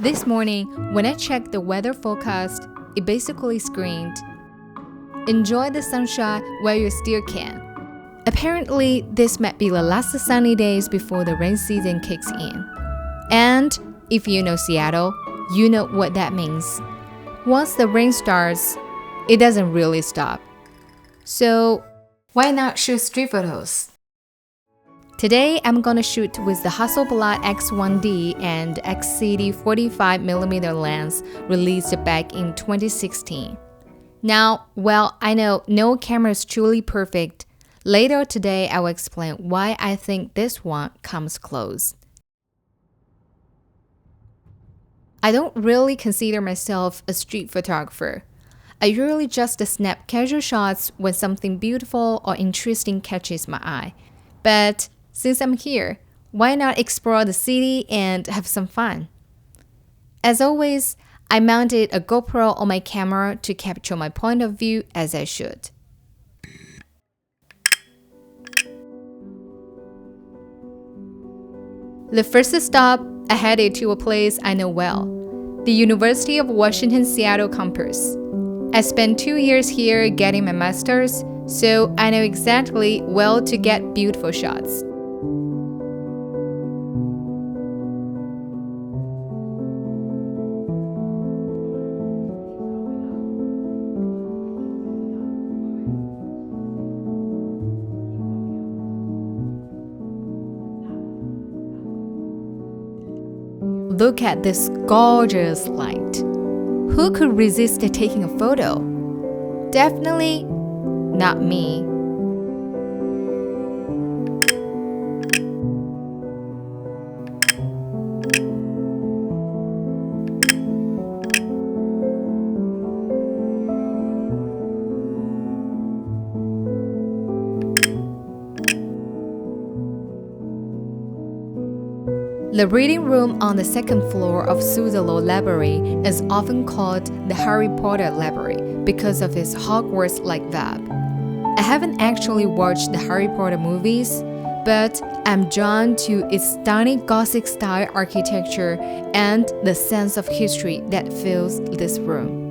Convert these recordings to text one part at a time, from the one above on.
This morning, when I checked the weather forecast, it basically screamed, "Enjoy the sunshine while you still can." Apparently, this might be the last sunny days before the rain season kicks in. And if you know Seattle, you know what that means. Once the rain starts, it doesn't really stop. So, why not shoot street photos? Today, I'm gonna shoot with the Hasselblad X1D and XCD 45mm lens released back in 2016. Now, while I know no camera is truly perfect, later today I will explain why I think this one comes close. I don't really consider myself a street photographer. I usually just snap casual shots when something beautiful or interesting catches my eye. But since I'm here, why not explore the city and have some fun? As always, I mounted a GoPro on my camera to capture my point of view as I shoot. The first stop, I headed to a place I know well, the University of Washington Seattle campus. I spent 2 years here getting my master's, so I know exactly where to get beautiful shots. Look at this gorgeous light. Who could resist taking a photo? Definitely not me. The reading room on the second floor of Suzalo Library is often called the Harry Potter Library because of its Hogwarts-like vibe. I haven't actually watched the Harry Potter movies, but I'm drawn to its stunning Gothic-style architecture and the sense of history that fills this room.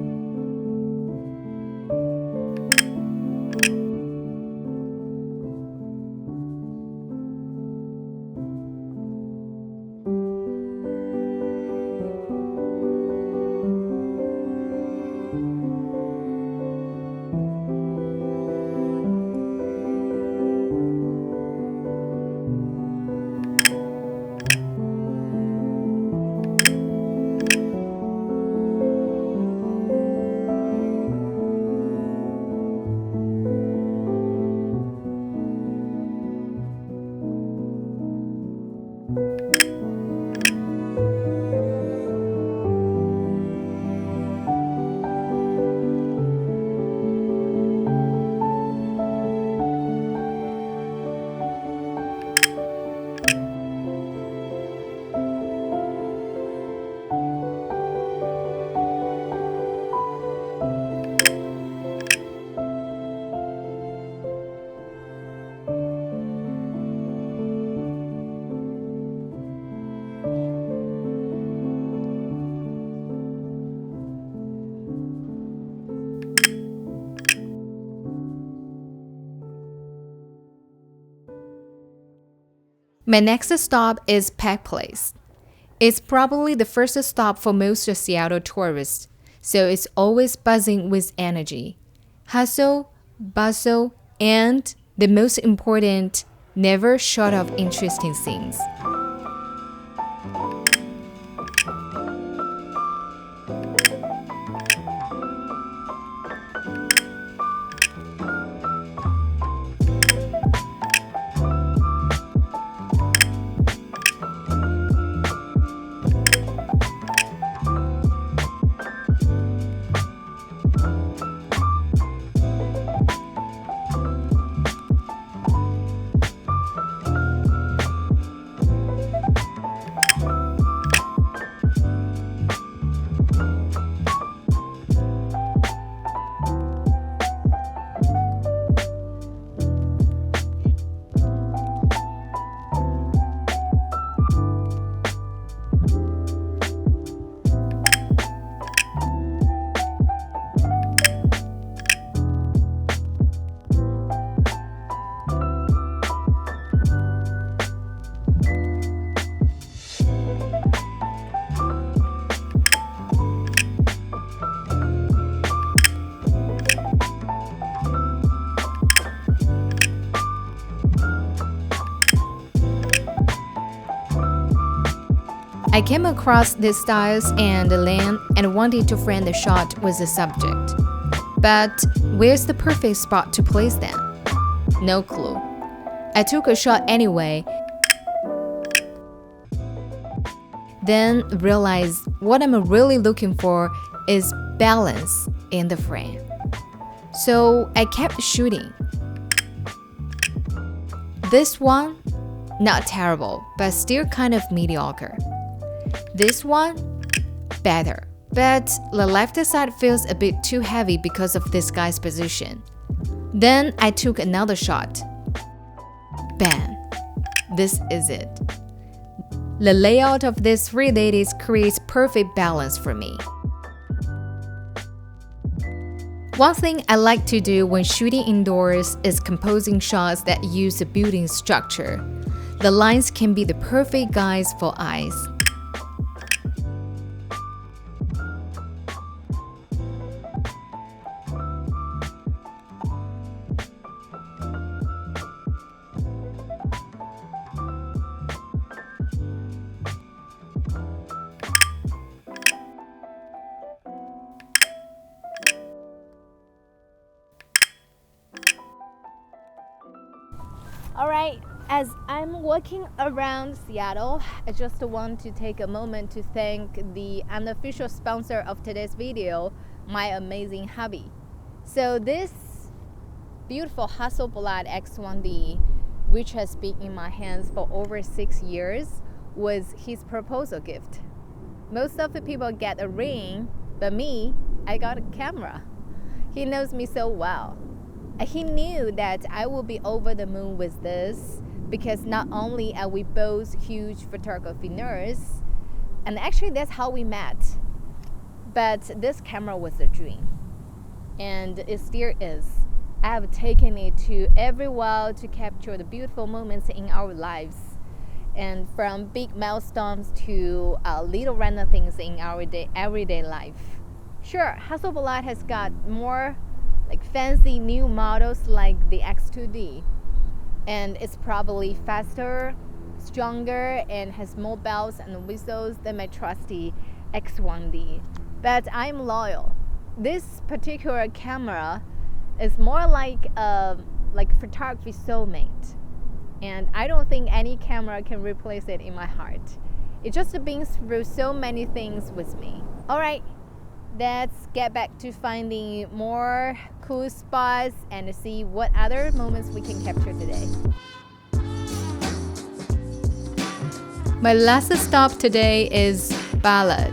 My next stop is Pike Place. It's probably the first stop for most Seattle tourists, so it's always buzzing with energy. Hustle, bustle, and, the most important, never short of interesting scenes. I came across these styles and the land and wanted to frame the shot with the subject. But where's the perfect spot to place them? No clue. I took a shot anyway, then realized what I'm really looking for is balance in the frame. So I kept shooting. This one, not terrible, but still kind of mediocre. This one, better, but the left side feels a bit too heavy because of this guy's position. Then I took another shot. Bam! This is it. The layout of these three ladies creates perfect balance for me. One thing I like to do when shooting indoors is composing shots that use a building structure. The lines can be the perfect guides for eyes. Alright, as I'm walking around Seattle, I just want to take a moment to thank the unofficial sponsor of today's video, my amazing hubby. So this beautiful Hasselblad X1D, which has been in my hands for over 6 years, was his proposal gift. Most of the people get a ring, but me, I got a camera. He knows me so well. He knew that I would be over the moon with this because not only are we both huge photography nerds, and actually that's how we met, but this camera was a dream, and it still is. I have taken it to everywhere to capture the beautiful moments in our lives, and from big milestones to little random things in our everyday life. Sure, Hasselblad has got more fancy new models like the X2D, and it's probably faster, stronger, and has more bells and whistles than my trusty X1D. But I'm loyal. This particular camera is more like photography soulmate, and I don't think any camera can replace it in my heart. It just been through so many things with me. Alright, let's get back to finding more cool spots and see what other moments we can capture today. My last stop today is Ballard,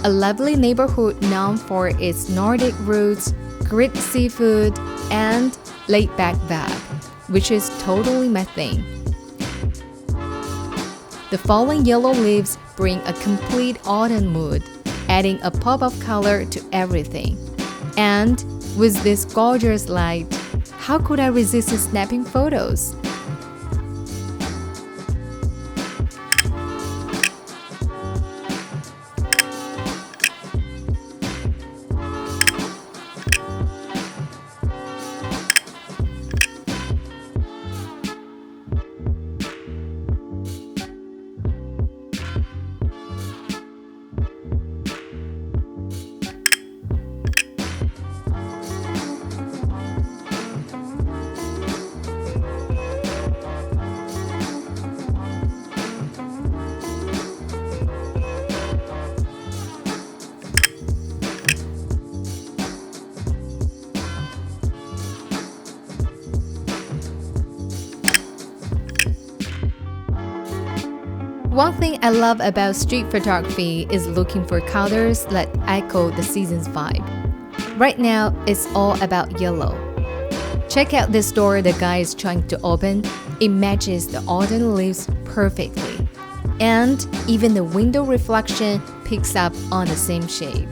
a lovely neighborhood known for its Nordic roots, great seafood, and laid-back vibe, which is totally my thing. The falling yellow leaves bring a complete autumn mood, adding a pop of color to everything. And with this gorgeous light, how could I resist snapping photos? One thing I love about street photography is looking for colors that echo the season's vibe. Right now, it's all about yellow. Check out this door the guy is trying to open. It matches the autumn leaves perfectly. And even the window reflection picks up on the same shade.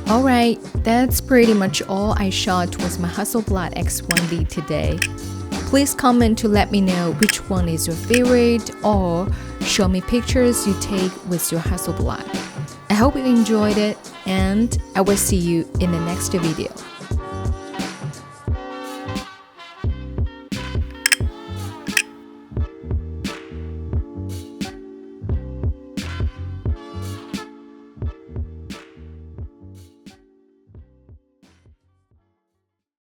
Alright, that's pretty much all I shot with my Hasselblad X1D today. Please comment to let me know which one is your favorite or show me pictures you take with your Hasselblad. I hope you enjoyed it. and I will see you in the next video.